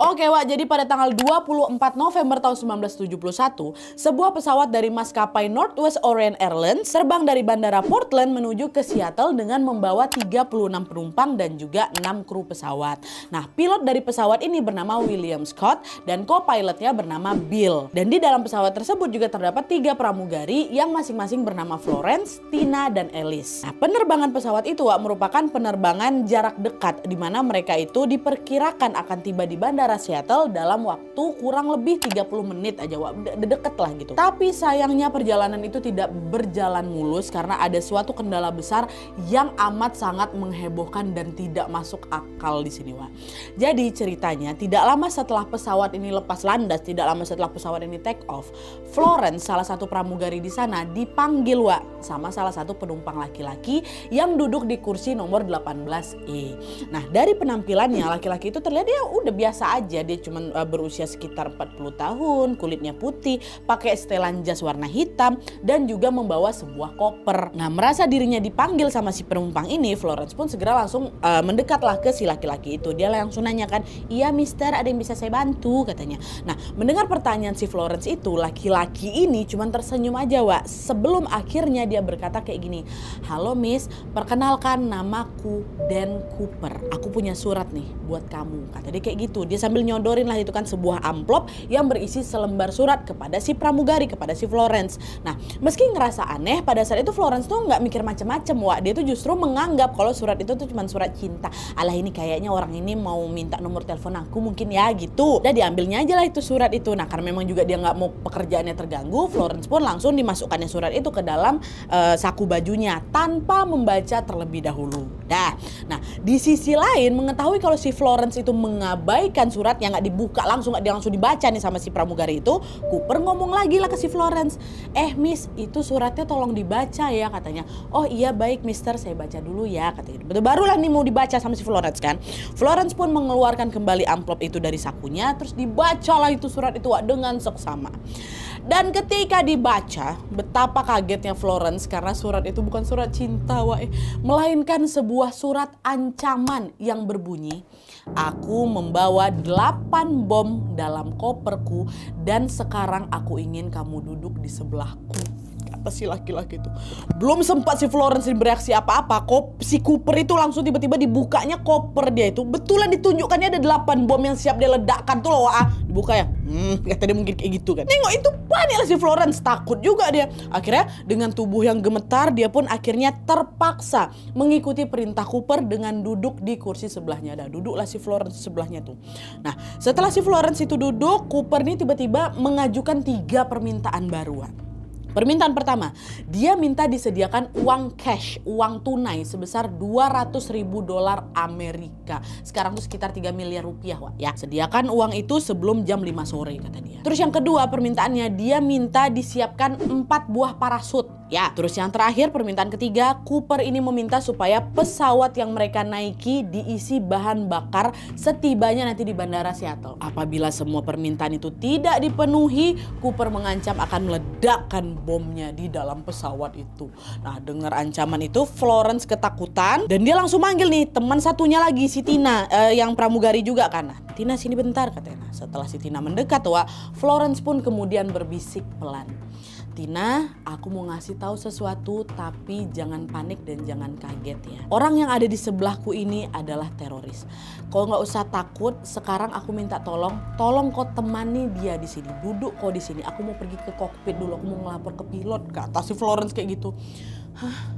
Oke Wak, jadi pada tanggal 24 November tahun 1971, sebuah pesawat dari maskapai Northwest Orient Airlines terbang dari bandara Portland menuju ke Seattle dengan membawa 36 penumpang dan juga 6 kru pesawat. Nah, pilot dari pesawat ini bernama William Scott dan co-pilotnya bernama Bill. Dan di dalam pesawat tersebut juga terdapat 3 pramugari yang masing-masing bernama Florence, Tina, dan Alice. Nah, penerbangan pesawat itu Wak, merupakan penerbangan jarak dekat di mana mereka itu diperkirakan akan tiba di bandara Seattle dalam waktu kurang lebih 30 menit aja, deket lah gitu. Tapi sayangnya perjalanan itu tidak berjalan mulus karena ada suatu kendala besar yang amat sangat menghebohkan dan tidak masuk akal di sini, Wak. Jadi ceritanya tidak lama setelah pesawat ini lepas landas, tidak lama setelah pesawat ini take off, Florence, salah satu pramugari di sana, dipanggil, Wak, sama salah satu penumpang laki-laki yang duduk di kursi nomor 18E. Nah, dari penampilannya laki-laki itu terlihat dia udah biasa aja, dia cuma berusia sekitar 40 tahun, kulitnya putih, pakai setelan jas warna hitam dan juga membawa sebuah koper. Nah, merasa dirinya dipanggil sama si penumpang ini, Florence pun segera langsung mendekatlah ke si laki-laki itu. Dia langsung nanyakan, "Iya mister, ada yang bisa saya bantu?" katanya. Nah, mendengar pertanyaan si Florence itu, laki-laki ini cuma tersenyum aja, Wak. Sebelum akhirnya dia berkata kayak gini, "Halo miss, perkenalkan namaku Dan Cooper. Aku punya surat nih buat kamu," kata dia kayak gitu. Dia sambil nyodorin lah itu kan sebuah amplop yang berisi selembar surat kepada si pramugari, kepada si Florence. Nah, meski ngerasa aneh, pada saat itu Florence tuh nggak mikir macam-macam, Wak. Dia tuh justru menganggap kalau surat itu tuh cuma surat cinta. Alah, ini kayaknya orang ini mau minta nomor telepon aku mungkin ya gitu. Udah diambilnya aja lah itu surat itu. Nah, karena memang juga dia nggak mau pekerjaannya terganggu, Florence pun langsung dimasukkannya surat itu ke dalam saku bajunya tanpa membaca terlebih dahulu. Nah, di sisi lain mengetahui kalau si Florence itu mengabaikan surat yang nggak dibuka langsung, dia langsung dibaca nih sama si pramugari itu, Cooper ngomong lagi lah ke si Florence, "Miss, itu suratnya tolong dibaca ya," katanya. "Oh iya baik mister, saya baca dulu ya," katanya. Betul, barulah nih mau dibaca sama si Florence kan. Florence pun mengeluarkan kembali amplop itu dari sakunya, terus dibacalah itu surat itu, Wak, dengan seksama. Dan ketika dibaca, betapa kagetnya Florence karena surat itu bukan surat cinta, Wak, melainkan sebuah surat ancaman yang berbunyi, "Aku membawa 8 bom dalam koperku dan sekarang aku ingin kamu duduk di sebelahku," kata si laki-laki itu. Belum sempat si Florence bereaksi apa-apa, si Cooper itu langsung tiba-tiba dibukanya koper dia itu. Betulan ditunjukkannya ada 8 bom yang siap dia ledakkan tuh loh, dibuka ya. Kata dia mungkin kayak gitu kan. Nengok itu panik lah si Florence, takut juga dia. Akhirnya dengan tubuh yang gemetar, dia pun akhirnya terpaksa mengikuti perintah Cooper dengan duduk di kursi sebelahnya. Duduklah si Florence sebelahnya tuh. Nah, setelah si Florence itu duduk, Cooper nih tiba-tiba mengajukan 3 permintaan baru. Permintaan pertama, dia minta disediakan uang cash, uang tunai sebesar $200.000 Amerika. Sekarang tuh sekitar 3 miliar rupiah, Wak, ya. Sediakan uang itu sebelum jam 5 sore, kata dia. Terus yang kedua permintaannya, dia minta disiapkan 4 buah parasut. Ya, terus yang terakhir permintaan ketiga, Cooper ini meminta supaya pesawat yang mereka naiki diisi bahan bakar setibanya nanti di bandara Seattle. Apabila semua permintaan itu tidak dipenuhi, Cooper mengancam akan meledakkan bomnya di dalam pesawat itu. Nah, dengar ancaman itu Florence ketakutan dan dia langsung manggil nih teman satunya lagi, si Tina, yang pramugari juga kan. Nah, "Tina sini bentar," katanya. Nah, setelah si Tina mendekat, Wak, Florence pun kemudian berbisik pelan, "Tina, aku mau ngasih tahu sesuatu tapi jangan panik dan jangan kaget ya. Orang yang ada di sebelahku ini adalah teroris. Kau nggak usah takut. Sekarang aku minta tolong kau temani dia di sini. Duduk kau di sini. Aku mau pergi ke kokpit dulu. Aku mau ngelapor ke pilot," kata si Florence kayak gitu. "Hah,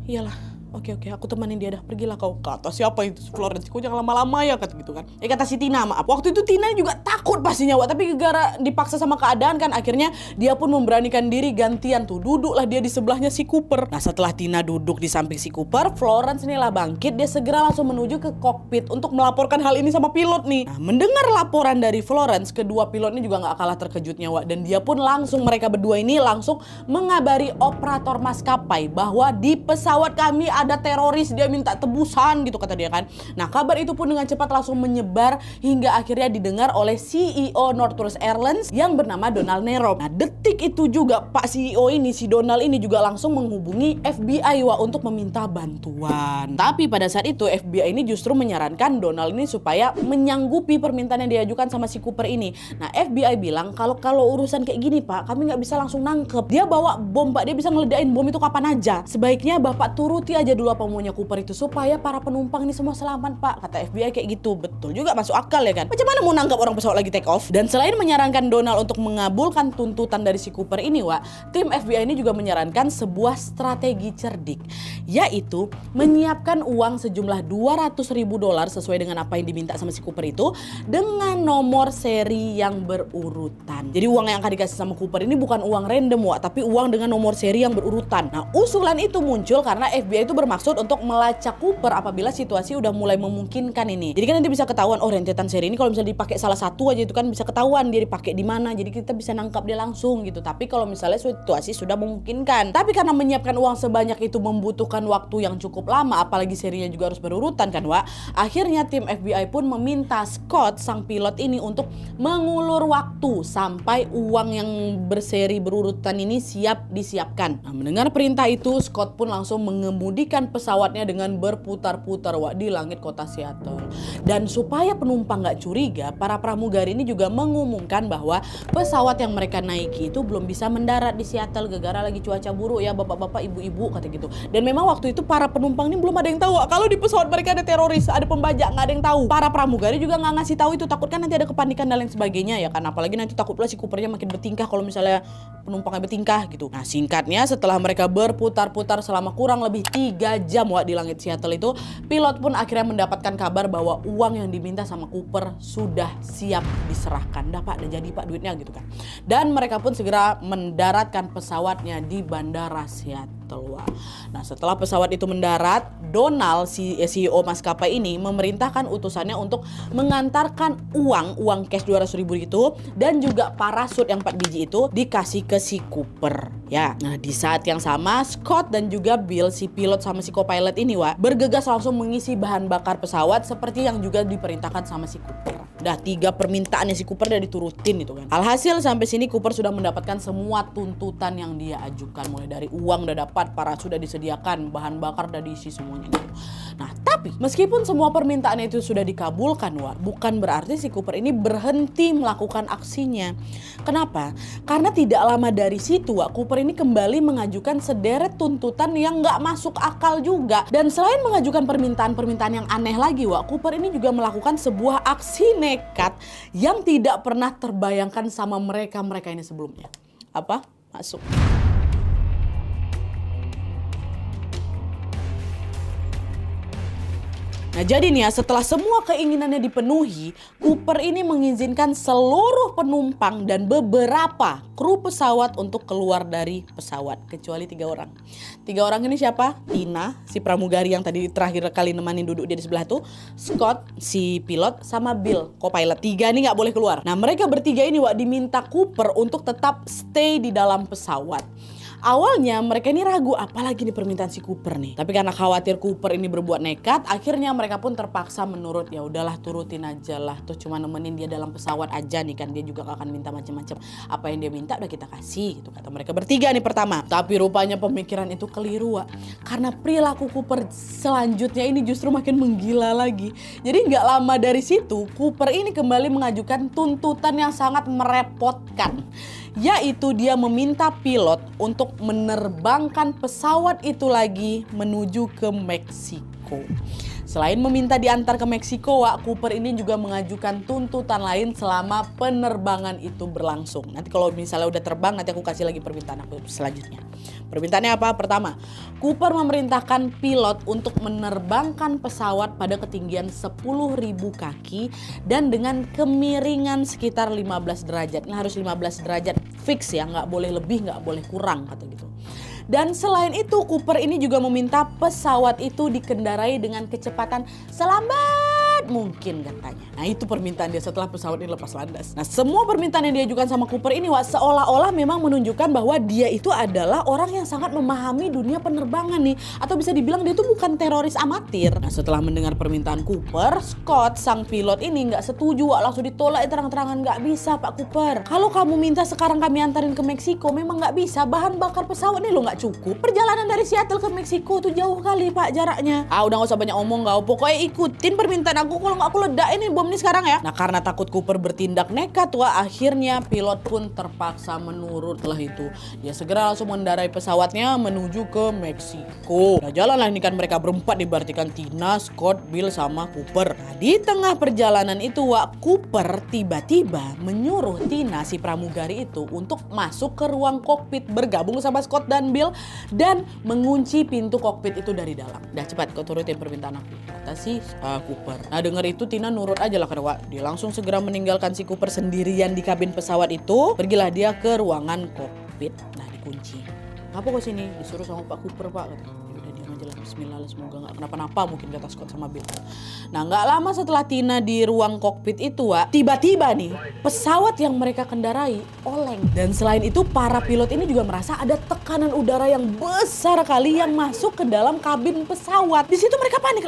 iyalah. Oke, aku temanin dia dah, pergilah kau," kata siapa itu Florence. "Kau jangan lama-lama ya," kata gitu kan. Kata si Tina, maaf. Waktu itu Tina juga takut pastinya, Wak, tapi gara dipaksa sama keadaan kan, akhirnya dia pun memberanikan diri gantian tuh. Duduklah dia di sebelahnya si Cooper. Nah, setelah Tina duduk di samping si Cooper, Florence nih lah bangkit, dia segera langsung menuju ke kokpit untuk melaporkan hal ini sama pilot nih. Nah, mendengar laporan dari Florence, kedua pilot ini juga gak kalah terkejutnya, Wak, dan dia pun mereka berdua ini langsung mengabari operator maskapai bahwa di pesawat kami ada teroris, dia minta tebusan gitu kata dia kan. Nah kabar itu pun dengan cepat langsung menyebar hingga akhirnya didengar oleh CEO Northwest Airlines yang bernama Donald Nero. Nah detik itu juga Pak CEO ini, si Donald ini juga langsung menghubungi FBI untuk meminta bantuan. Tapi pada saat itu FBI ini justru menyarankan Donald ini supaya menyanggupi permintaan yang diajukan sama si Cooper ini. Nah FBI bilang kalau urusan kayak gini Pak, kami nggak bisa langsung nangkep. Dia bawa bom Pak, dia bisa ngeledain bom itu kapan aja. Sebaiknya Bapak turuti aja dulu apa maunya Cooper itu supaya para penumpang ini semua selamat Pak. Kata FBI kayak gitu. Betul juga, masuk akal ya kan. Macam mana mau nangkap orang pesawat lagi take off? Dan selain menyarankan Donald untuk mengabulkan tuntutan dari si Cooper ini tim FBI ini juga menyarankan sebuah strategi cerdik, yaitu menyiapkan uang sejumlah $200.000 sesuai dengan apa yang diminta sama si Cooper itu dengan nomor seri yang berurutan. Jadi uang yang akan dikasih sama Cooper ini bukan uang random tapi uang dengan nomor seri yang berurutan. Nah usulan itu muncul karena FBI itu bermaksud untuk melacak Cooper apabila situasi udah mulai memungkinkan ini. Jadi kan nanti bisa ketahuan rentetan seri ini kalau misalnya dipakai salah satu aja itu kan bisa ketahuan dia dipakai di mana. Jadi kita bisa nangkap dia langsung gitu. Tapi kalau misalnya situasi sudah memungkinkan. Tapi karena menyiapkan uang sebanyak itu membutuhkan waktu yang cukup lama, apalagi serinya juga harus berurutan kan akhirnya tim FBI pun meminta Scott sang pilot ini untuk mengulur waktu sampai uang yang berseri berurutan ini siap disiapkan. Nah, mendengar perintah itu, Scott pun langsung mengemudikan pesawatnya dengan berputar-putar di langit kota Seattle. Dan supaya penumpang gak curiga, para pramugari ini juga mengumumkan bahwa pesawat yang mereka naiki itu belum bisa mendarat di Seattle gara-gara lagi cuaca buruk ya bapak-bapak, ibu-ibu kata gitu. Dan memang waktu itu para penumpang ini belum ada yang tahu kalau di pesawat mereka ada teroris, ada pembajak, nggak ada yang tahu. Para pramugari juga nggak ngasih tahu itu, takut kan nanti ada kepanikan dan lain sebagainya ya kan. Apalagi nanti takut pula si Coopernya makin bertingkah kalau misalnya penumpangnya bertingkah gitu. Nah singkatnya setelah mereka berputar-putar selama kurang lebih 3 jam di langit Seattle itu, pilot pun akhirnya mendapatkan kabar bahwa uang yang diminta sama Cooper sudah siap diserahkan. Dah Pak, udah jadi Pak duitnya gitu kan. Dan mereka pun segera mendaratkan pesawatnya di bandara Seattle. Nah setelah pesawat itu mendarat, Donald si CEO maskapai ini memerintahkan utusannya untuk mengantarkan uang cash 200.000 itu dan juga parasut yang 4 biji itu dikasih ke si Cooper ya. Nah di saat yang sama Scott dan juga Bill si pilot sama si co-pilot ini bergegas langsung mengisi bahan bakar pesawat seperti yang juga diperintahkan sama si Cooper. Dah 3 permintaannya si Cooper udah diturutin itu kan. Alhasil sampai sini Cooper sudah mendapatkan semua tuntutan yang dia ajukan, mulai dari uang udah dapat, parasut sudah disediakan, bahan bakar udah diisi semuanya gitu. Nah tapi meskipun semua permintaan itu sudah dikabulkan bukan berarti si Cooper ini berhenti melakukan aksinya. Kenapa? Karena tidak lama dari situ Cooper ini kembali mengajukan sederet tuntutan yang nggak masuk akal juga. Dan selain mengajukan permintaan-permintaan yang aneh lagi Cooper ini juga melakukan sebuah aksi nekat yang tidak pernah terbayangkan sama mereka ini sebelumnya. Apa? Masuk. Nah jadi nih setelah semua keinginannya dipenuhi, Cooper ini mengizinkan seluruh penumpang dan beberapa kru pesawat untuk keluar dari pesawat, kecuali 3 orang. 3 orang ini siapa? Tina, si pramugari yang tadi terakhir kali nemanin duduk dia di sebelah tuh, Scott, si pilot, sama Bill, co-pilot. 3 ini nggak boleh keluar. Nah mereka bertiga ini diminta Cooper untuk tetap stay di dalam pesawat. Awalnya mereka ini ragu apalagi nih permintaan si Cooper nih. Tapi karena khawatir Cooper ini berbuat nekat, akhirnya mereka pun terpaksa menurut. Ya udahlah turutin aja lah. Tuh cuma nemenin dia dalam pesawat aja nih kan. Dia juga gak akan minta macam-macam. Apa yang dia minta udah kita kasih gitu kata mereka bertiga nih pertama. Tapi rupanya pemikiran itu keliru karena perilaku Cooper selanjutnya ini justru makin menggila lagi. Jadi gak lama dari situ Cooper ini kembali mengajukan tuntutan yang sangat merepotkan. Yaitu dia meminta pilot untuk menerbangkan pesawat itu lagi menuju ke Meksiko. Selain meminta diantar ke Meksiko, Cooper ini juga mengajukan tuntutan lain selama penerbangan itu berlangsung. Nanti kalau misalnya udah terbang, nanti aku kasih lagi permintaan aku selanjutnya. Permintaannya apa? Pertama, Cooper memerintahkan pilot untuk menerbangkan pesawat pada ketinggian 10.000 kaki dan dengan kemiringan sekitar 15 derajat. Ini harus 15 derajat fix ya, nggak boleh lebih, nggak boleh kurang kata gitu. Dan selain itu Cooper ini juga meminta pesawat itu dikendarai dengan kecepatan selambat Cooper mungkin katanya. Nah itu permintaan dia setelah pesawat ini lepas landas. Nah semua permintaan yang diajukan sama Cooper ini Wak, seolah-olah memang menunjukkan bahwa dia itu adalah orang yang sangat memahami dunia penerbangan nih. Atau bisa dibilang dia itu bukan teroris amatir. Nah setelah mendengar permintaan Cooper, Scott sang pilot ini nggak setuju Wak, langsung ditolak terang-terangan. Nggak bisa Pak Cooper, kalau kamu minta sekarang kami antarin ke Meksiko memang nggak bisa, bahan bakar pesawat nih lo nggak cukup. Perjalanan dari Seattle ke Meksiko tuh jauh kali Pak jaraknya. Udah nggak usah banyak omong kau, pokoknya ikutin permintaan aku, kalau nggak aku ledak ini bom ini sekarang ya. Nah karena takut Cooper bertindak nekat Wak, akhirnya pilot pun terpaksa menurut. Setelah itu dia segera langsung mengendarai pesawatnya menuju ke Meksiko. Nah jalanlah ini kan mereka berempat, diartikan Tina, Scott, Bill sama Cooper. Nah di tengah perjalanan itu Wak, Cooper tiba-tiba menyuruh Tina si pramugari itu untuk masuk ke ruang kokpit bergabung sama Scott dan Bill dan mengunci pintu kokpit itu dari dalam. Dah cepat kau turutin permintaan aku, kata si Cooper. Nah denger itu Tina nurut aja lah karena dia langsung segera meninggalkan si Cooper sendirian di kabin pesawat itu. Pergilah dia ke ruangan kokpit. Nah dikunci. Apa kau sini? Disuruh sama Pak Cooper Pak, katanya. Bismillah, semoga nggak kenapa-napa, mungkin kata Scott sama Bill. Nah nggak lama setelah Tina di ruang kokpit itu Wak, tiba-tiba nih pesawat yang mereka kendarai oleng. Dan selain itu para pilot ini juga merasa ada tekanan udara yang besar kali yang masuk ke dalam kabin pesawat. Di situ mereka panik.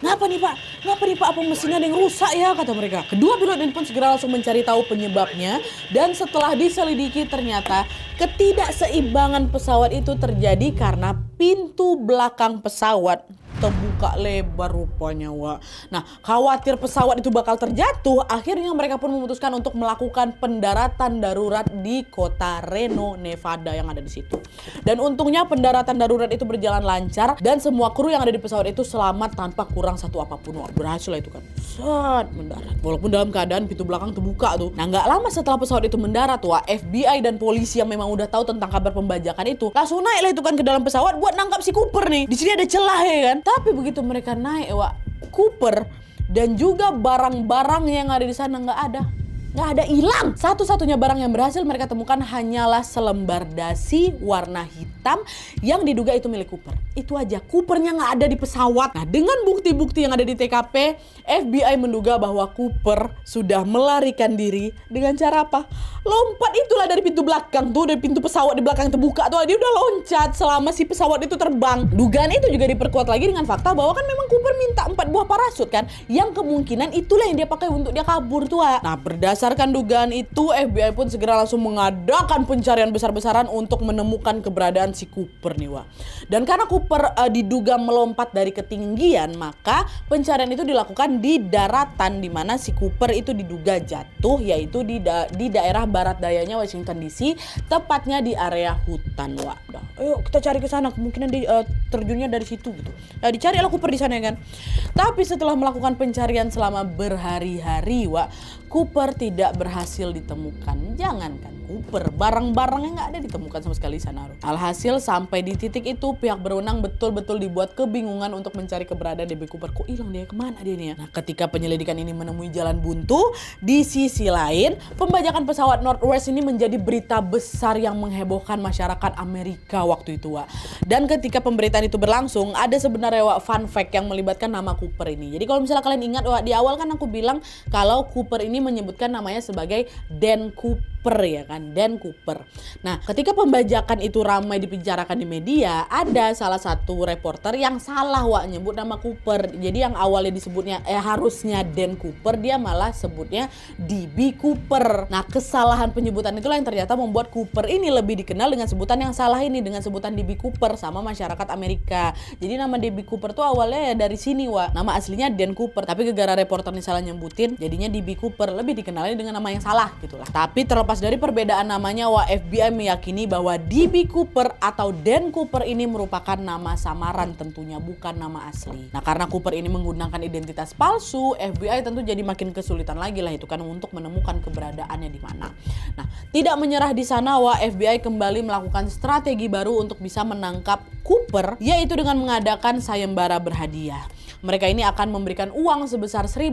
Ngapa nih Pak? Ngapa nih Pak? Apa mesinnya ada yang rusak ya? Kata mereka. Kedua pilot ini pun segera langsung mencari tahu penyebabnya. Dan setelah diselidiki ternyata ketidakseimbangan pesawat itu terjadi karena pintu belakang pesawat terbuka lebar rupanya Wak. Nah khawatir pesawat itu bakal terjatuh, akhirnya mereka pun memutuskan untuk melakukan pendaratan darurat di kota Reno, Nevada yang ada di situ. Dan untungnya pendaratan darurat itu berjalan lancar dan semua kru yang ada di pesawat itu selamat tanpa kurang satu apapun Wak. Berhasil lah itu kan. Set mendarat. Walaupun dalam keadaan pintu belakang terbuka tuh. Nah nggak lama setelah pesawat itu mendarat Wak, FBI dan polisi yang memang udah tahu tentang kabar pembajakan itu langsung naik lah itu kan ke dalam pesawat buat nangkap si Cooper nih. Di sini ada celah ya kan. Tapi begitu mereka naik Wak, Cooper dan juga barang-barang yang ada di sana nggak ada, hilang. Satu-satunya barang yang berhasil mereka temukan hanyalah selembar dasi warna hitam yang diduga itu milik Cooper. Itu aja, Coopernya nggak ada di pesawat. Nah dengan bukti-bukti yang ada di TKP, FBI menduga bahwa Cooper sudah melarikan diri dengan cara apa? Lompat itulah dari pintu belakang tuh, dari pintu pesawat di belakang terbuka tuh, dia udah loncat selama si pesawat itu terbang. Dugaan itu juga diperkuat lagi dengan fakta bahwa kan memang Cooper minta 4 buah parasut kan, yang kemungkinan itulah yang dia pakai untuk dia kabur tuh. Nah berdasarkan dugaan itu, FBI pun segera langsung mengadakan pencarian besar-besaran untuk menemukan keberadaan si Cooper nih Wak. Dan karena Cooper diduga melompat dari ketinggian, maka pencarian itu dilakukan di daratan di mana si Cooper itu diduga jatuh, yaitu di daerah barat dayanya Washington DC, tepatnya di area hutan Wak. Ayo kita cari ke sana, kemungkinan dia terjunnya dari situ gitu. Dicarilah Cooper di sana ya kan. Tapi setelah melakukan pencarian selama berhari-hari Wak, Cooper tidak berhasil ditemukan. Jangankan Cooper, barang-barangnya nggak ada ditemukan sama sekali di sana. Alhasil sampai di titik itu pihak berwenang betul-betul dibuat kebingungan untuk mencari keberadaan DB Cooper. Kok hilang dia, kemana dia nih ya? Nah ketika penyelidikan ini menemui jalan buntu, di sisi lain pembajakan pesawat Northwest ini menjadi berita besar yang menghebohkan masyarakat Amerika waktu itu Wak. Dan ketika pemberitaan itu berlangsung, ada sebenarnya Wak fun fact yang melibatkan nama Cooper ini. Jadi kalau misalnya kalian ingat Wak, di awal kan aku bilang kalau Cooper ini menyebutkan namanya sebagai Dan Cooper ya kan, Dan Cooper. Nah ketika pembajakan itu ramai dibicarakan di media, ada salah satu reporter yang salah Wak nyebut nama Cooper. Jadi yang awalnya disebutnya harusnya Dan Cooper, dia malah sebutnya DB Cooper. Nah kesalahan penyebutan itulah yang ternyata membuat Cooper ini lebih dikenal dengan sebutan yang salah ini, dengan sebutan DB Cooper sama masyarakat Amerika. Jadi nama DB Cooper tuh awalnya ya dari sini Wak. Nama aslinya Dan Cooper, tapi gara-gara reporter ini salah nyebutin, jadinya DB Cooper, lebih dikenalnya dengan nama yang salah gitulah. Tapi terlepas dari perbedaan namanya Wak, FBI meyakini bahwa DB Cooper atau Dan Cooper ini merupakan nama samaran tentunya, bukan nama asli. Nah karena Cooper ini menggunakan identitas palsu, FBI tentu jadi makin kesulitan lagi lah itu kan untuk menemukan keberadaannya di mana. Nah tidak menyerah di sana Wak, FBI kembali melakukan strategi baru untuk bisa menangkap Cooper, yaitu dengan mengadakan sayembara berhadiah. Mereka ini akan memberikan uang sebesar $1.000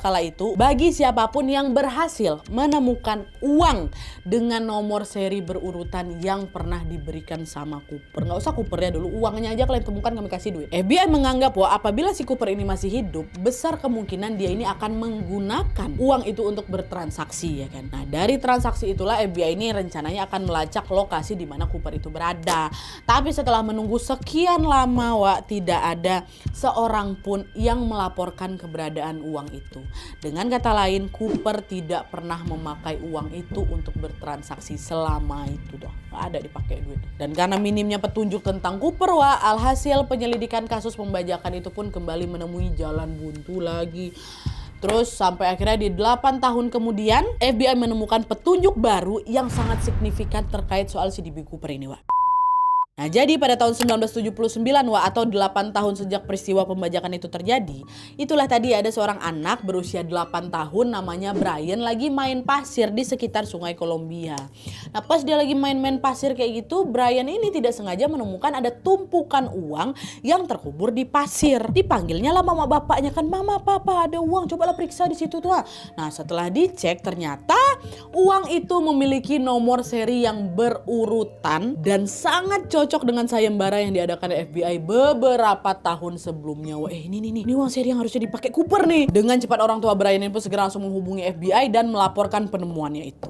kala itu bagi siapapun yang berhasil menemukan uang dengan nomor seri berurutan yang pernah diberikan sama Cooper. Nggak usah Coopernya dulu, uangnya aja kalian temukan kami kasih duit. FBI menganggap bahwa apabila si Cooper ini masih hidup, besar kemungkinan dia ini akan menggunakan uang itu untuk bertransaksi, ya kan. Nah, dari transaksi itulah FBI ini rencananya akan melacak lokasi di mana Cooper itu berada. Tapi setelah menunggu sekian lama, tidak ada seorang pun yang melaporkan keberadaan uang itu. Dengan kata lain, Cooper tidak pernah memakai uang itu untuk bertransaksi selama itu doh. Nggak ada dipakai duit. Dan karena minimnya petunjuk tentang Cooper, alhasil penyelidikan kasus pembajakan itu pun kembali menemui jalan buntu lagi. Terus sampai akhirnya di 8 tahun kemudian FBI menemukan petunjuk baru yang sangat signifikan terkait soal si DB Cooper ini, Nah, jadi pada tahun 1979 atau 8 tahun sejak peristiwa pembajakan itu terjadi, itulah tadi ada seorang anak berusia 8 tahun namanya Brian lagi main pasir di sekitar Sungai Columbia. Nah, pas dia lagi main-main pasir kayak gitu, Brian ini tidak sengaja menemukan ada tumpukan uang yang terkubur di pasir. Dipanggilnya lah mama bapaknya kan, "Mama, papa, ada uang, cobalah periksa di situ tuh." Nah, setelah dicek ternyata uang itu memiliki nomor seri yang berurutan dan sangat cocok dengan sayembara yang diadakan FBI beberapa tahun sebelumnya. Ini uang seri yang harusnya dipakai Cooper nih. Dengan cepat orang tua Brian ini pun segera langsung menghubungi FBI dan melaporkan penemuannya itu.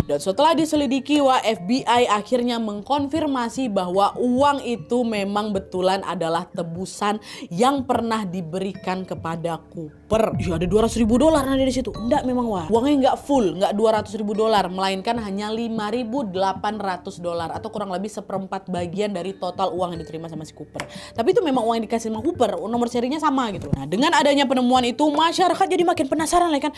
Dan setelah diselidiki, FBI akhirnya mengkonfirmasi bahwa uang itu memang betulan adalah tebusan yang pernah diberikan kepada Cooper. Ya, ada $200.000 nanti di situ. Enggak, memang uangnya nggak full, nggak $200.000, melainkan hanya $5.800 atau kurang lebih seperempat bagian dari total uang yang diterima sama si Cooper. Tapi itu memang uang yang dikasih sama Cooper, nomor serinya sama gitu. Nah, dengan adanya penemuan itu, masyarakat jadi makin penasaran lah kan.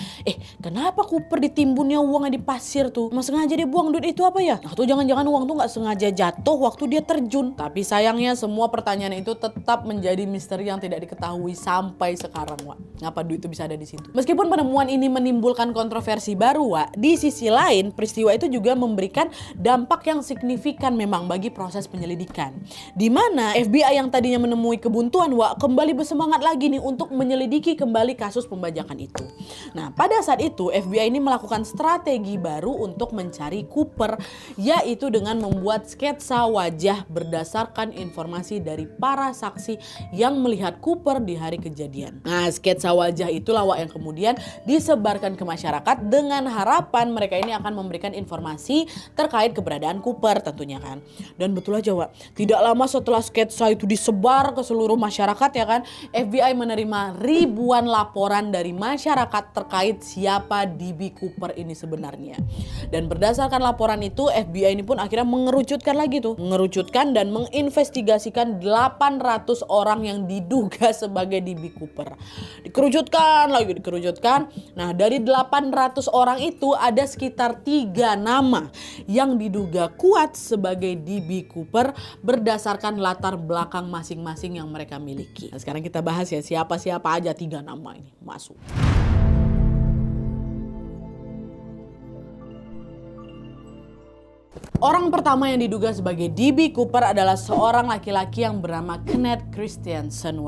Kenapa Cooper ditimbunnya uangnya di pasir tuh? Emang sengaja dia buang duit itu apa ya? Atau jangan-jangan uang tuh nggak sengaja jatuh waktu dia terjun? Tapi sayangnya semua pertanyaan itu tetap menjadi misteri yang tidak diketahui sampai sekarang, Ngapa duit itu bisa ada di situ? Meskipun penemuan ini menimbulkan kontroversi baru, di sisi lain peristiwa itu juga memberikan dampak yang signifikan memang bagi proses penyelidikan. Di mana FBI yang tadinya menemui kebuntuan, kembali bersemangat lagi nih untuk menyelidiki kembali kasus pembajakan itu. Nah, pada saat itu FBI ini melakukan strategi baru untuk mencari Cooper, yaitu dengan membuat sketsa wajah berdasarkan informasi dari para saksi yang melihat Cooper di hari kejadian. Nah, sketsa wajah itulah yang kemudian disebarkan ke masyarakat dengan harapan mereka ini akan memberikan informasi terkait keberadaan Cooper tentunya kan. Dan betul aja, tidak lama setelah sketsa itu disebar ke seluruh masyarakat, ya kan, FBI menerima ribuan laporan dari masyarakat terkait siapa DB Cooper ini sebenarnya. Dan berdasarkan laporan itu, FBI ini pun akhirnya mengerucutkan dan menginvestigasikan 800 orang yang diduga sebagai DB Cooper. Dikerucutkan. Nah, dari 800 orang itu ada sekitar 3 nama yang diduga kuat sebagai DB Cooper berdasarkan latar belakang masing-masing yang mereka miliki. Nah, sekarang kita bahas ya siapa-siapa aja 3 nama ini masuk. Orang pertama yang diduga sebagai DB Cooper adalah seorang laki-laki yang bernama Kenneth Christensen.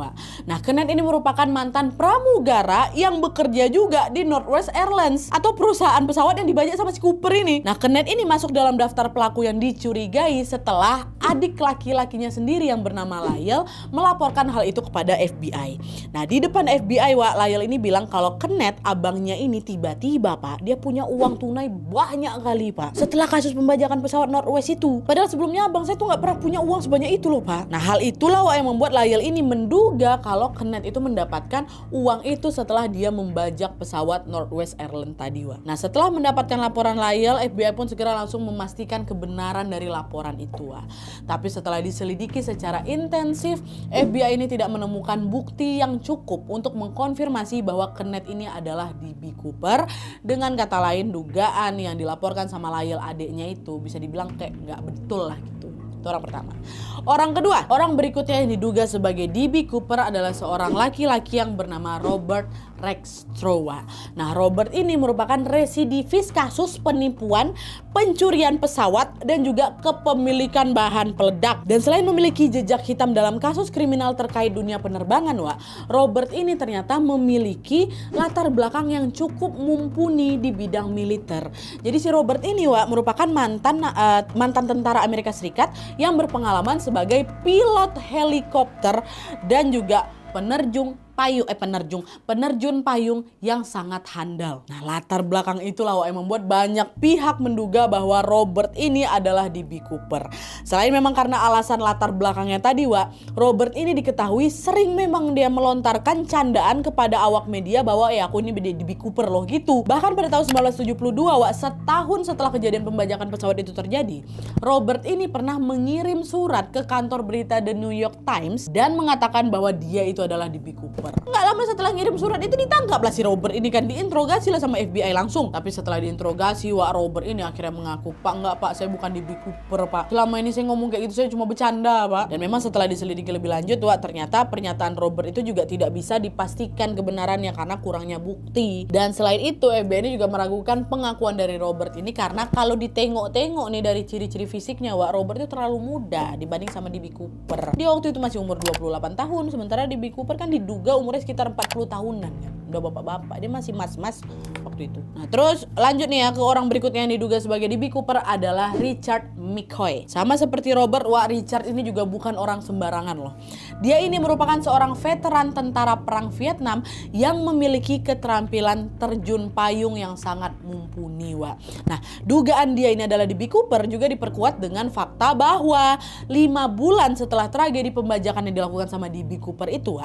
Nah, Kenneth ini merupakan mantan pramugara yang bekerja juga di Northwest Airlines atau perusahaan pesawat yang dibajak sama si Cooper ini. Nah, Kenneth ini masuk dalam daftar pelaku yang dicurigai setelah adik laki-lakinya sendiri yang bernama Lyle melaporkan hal itu kepada FBI. Nah, di depan FBI, Lyle ini bilang kalau Kenneth, abangnya ini tiba-tiba, dia punya uang tunai banyak kali, setelah kasus pembajakan pesawat Northwest itu. Padahal sebelumnya abang saya tuh nggak pernah punya uang sebanyak itu loh, Pak. Nah, hal itulah yang membuat Lyle ini menduga kalau Kenneth itu mendapatkan uang itu setelah dia membajak pesawat Northwest Airlines tadi, Nah, setelah mendapatkan laporan Lyle, FBI pun segera langsung memastikan kebenaran dari laporan itu, Tapi setelah diselidiki secara intensif, FBI ini tidak menemukan bukti yang cukup untuk mengkonfirmasi bahwa Kenneth ini adalah DB Cooper. Dengan kata lain, dugaan yang dilaporkan sama Lyle adiknya itu bisa dibilang kayak nggak betul lah gitu. Itu orang pertama. Orang kedua, orang berikutnya yang diduga sebagai DB Cooper adalah seorang laki-laki yang bernama Robert Rexroa. Nah, Robert ini merupakan residivis kasus penipuan, pencurian pesawat, dan juga kepemilikan bahan peledak. Dan selain memiliki jejak hitam dalam kasus kriminal terkait dunia penerbangan, Robert ini ternyata memiliki latar belakang yang cukup mumpuni di bidang militer. Jadi si Robert ini merupakan mantan tentara Amerika Serikat yang berpengalaman sebagai pilot helikopter dan juga penerjun payung yang sangat handal. Nah, latar belakang itulah yang membuat banyak pihak menduga bahwa Robert ini adalah DB Cooper. Selain memang karena alasan latar belakangnya tadi, Robert ini diketahui sering memang dia melontarkan candaan kepada awak media bahwa aku ini DB Cooper loh gitu. Bahkan pada tahun 1972, setahun setelah kejadian pembajakan pesawat itu terjadi, Robert ini pernah mengirim surat ke kantor berita The New York Times dan mengatakan bahwa dia itu adalah DB Cooper. Nggak lama setelah ngirim surat itu ditangkap lah si Robert ini kan, diinterogasi lah sama FBI langsung. Tapi setelah diinterogasi, Robert ini akhirnya mengaku, "Pak, enggak Pak, saya bukan DB Cooper Pak. Selama ini saya ngomong kayak gitu, saya cuma bercanda Pak." Dan memang setelah diselidiki lebih lanjut, ternyata pernyataan Robert itu juga tidak bisa dipastikan kebenarannya karena kurangnya bukti. Dan selain itu, FBI ini juga meragukan pengakuan dari Robert ini karena kalau ditengok-tengok nih dari ciri-ciri fisiknya, Robert itu terlalu muda dibanding sama DB Cooper. Dia waktu itu masih umur 28 tahun, sementara DB Cooper kan diduga umurnya sekitar 40 tahunan kan. Udah bapak-bapak, dia masih mas-mas waktu itu. Nah, terus lanjut nih ke orang berikutnya yang diduga sebagai DB Cooper adalah Richard McCoy. Sama seperti Robert, Richard ini juga bukan orang sembarangan loh. Dia ini merupakan seorang veteran tentara perang Vietnam yang memiliki keterampilan terjun payung yang sangat mumpuni, Nah, dugaan dia ini adalah DB Cooper juga diperkuat dengan fakta bahwa 5 bulan setelah tragedi pembajakan yang dilakukan sama DB Cooper itu,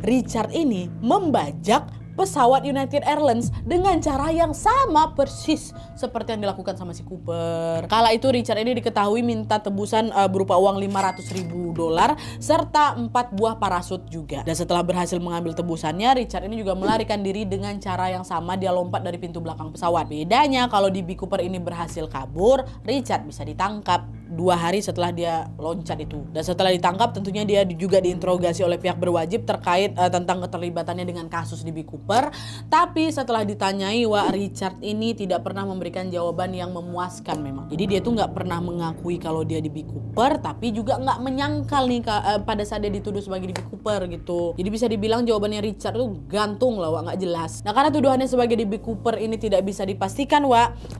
Richard ini membajak pesawat United Airlines dengan cara yang sama persis seperti yang dilakukan sama si Cooper. Kala itu Richard ini diketahui minta tebusan berupa uang $500.000 serta 4 buah parasut juga. Dan setelah berhasil mengambil tebusannya, Richard ini juga melarikan diri dengan cara yang sama, dia lompat dari pintu belakang pesawat. Bedanya kalau DB Cooper ini berhasil kabur, Richard bisa ditangkap 2 hari setelah dia loncat itu. Dan setelah ditangkap tentunya dia juga diinterogasi oleh pihak berwajib terkait tentang keterlibatannya dengan kasus DB Cooper. Tapi setelah ditanyai, Richard ini tidak pernah memberikan jawaban yang memuaskan memang. Jadi dia tuh nggak pernah mengakui kalau dia DB Cooper, tapi juga nggak menyangkal nih pada saat dia dituduh sebagai DB Cooper gitu. Jadi bisa dibilang jawabannya Richard tuh gantung lah, nggak jelas. Nah, karena tuduhannya sebagai DB Cooper ini tidak bisa dipastikan,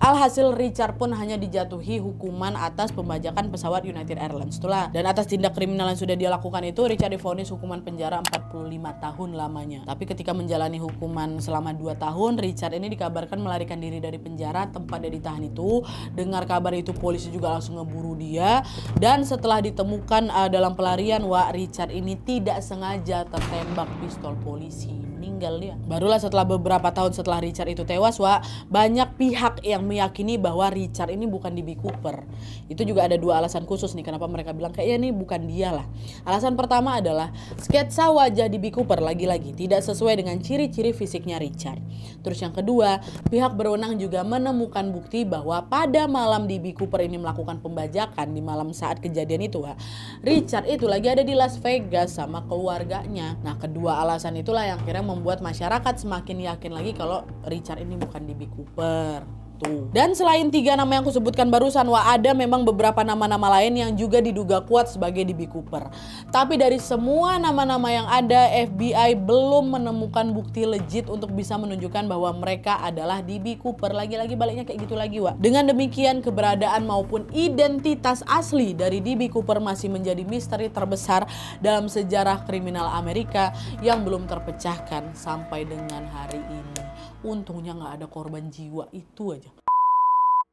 alhasil Richard pun hanya dijatuhi hukuman atas pembajakan pesawat United Airlines itulah. Dan atas tindak kriminal yang sudah dia lakukan itu, Richard divonis hukuman penjara 45 tahun lamanya. Tapi ketika menjalani hukuman selama 2 tahun, Richard ini dikabarkan melarikan diri dari penjara tempat dia ditahan itu. Dengar kabar itu, polisi juga langsung ngeburu dia. Dan setelah ditemukan dalam pelarian, Richard ini tidak sengaja tertembak pistol polisi. Meninggal dia. Barulah setelah beberapa tahun setelah Richard itu tewas, banyak pihak yang meyakini bahwa Richard ini bukan DB Cooper. Itu juga ada 2 alasan khusus nih kenapa mereka bilang kayaknya ini bukan dia lah. Alasan pertama adalah sketsa wajah DB Cooper lagi-lagi tidak sesuai dengan ciri-ciri fisiknya Richard. Terus yang kedua, pihak berwenang juga menemukan bukti bahwa pada malam DB Cooper ini melakukan pembajakan di malam saat kejadian itu, Richard itu lagi ada di Las Vegas sama keluarganya. Nah, kedua alasan itulah yang akhirnya membuat masyarakat semakin yakin lagi kalau Richard ini bukan DB Cooper. Dan selain 3 nama yang aku sebutkan barusan, ada memang beberapa nama-nama lain yang juga diduga kuat sebagai DB Cooper. Tapi dari semua nama-nama yang ada, FBI belum menemukan bukti legit untuk bisa menunjukkan bahwa mereka adalah DB Cooper. Lagi-lagi baliknya kayak gitu lagi, Dengan demikian, keberadaan maupun identitas asli dari DB Cooper masih menjadi misteri terbesar dalam sejarah kriminal Amerika yang belum terpecahkan sampai dengan hari ini. Untungnya nggak ada korban jiwa, itu aja.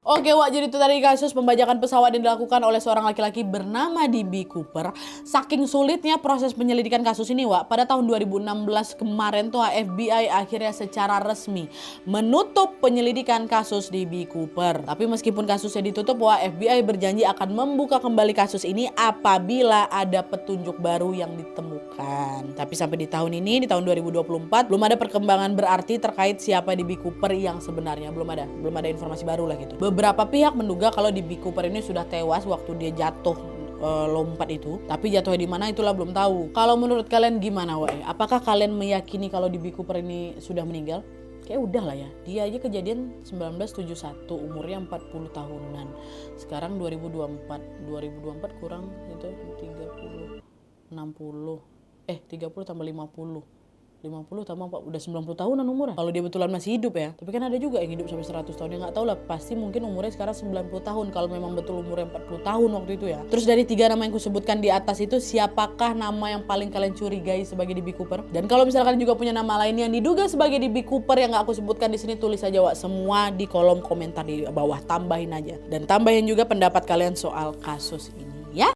Oke, jadi itu tadi kasus pembajakan pesawat yang dilakukan oleh seorang laki-laki bernama DB Cooper. Saking sulitnya proses penyelidikan kasus ini, pada tahun 2016 kemarin tuh FBI akhirnya secara resmi menutup penyelidikan kasus DB Cooper. Tapi meskipun kasusnya ditutup, FBI berjanji akan membuka kembali kasus ini apabila ada petunjuk baru yang ditemukan. Tapi sampai di tahun ini, di tahun 2024, belum ada perkembangan berarti terkait siapa DB Cooper yang sebenarnya. Belum ada informasi baru lah gitu. Beberapa pihak menduga kalau DB Cooper ini sudah tewas waktu dia jatuh lompat itu. Tapi jatuhnya di mana itulah belum tahu. Kalau menurut kalian gimana, Wak? Apakah kalian meyakini kalau DB Cooper ini sudah meninggal? Kayak udah lah ya. Dia aja kejadian 1971, umurnya 40 tahunan. Sekarang 2024 kurang itu 30 tambah 50 tambah 4, udah 90 tahunan umurnya. Kalau dia betulan masih hidup ya. Tapi kan ada juga yang hidup sampai 100 tahun. Ya nggak tahu lah, pasti mungkin umurnya sekarang 90 tahun kalau memang betul umurnya 40 tahun waktu itu ya. Terus dari 3 nama yang kusebutkan di atas itu, siapakah nama yang paling kalian curigai sebagai DB Cooper? Dan kalau misalkan juga punya nama lain yang diduga sebagai DB Cooper yang nggak aku sebutkan di sini, tulis aja Wak semua di kolom komentar di bawah, tambahin aja. Dan tambahin juga pendapat kalian soal kasus ini ya.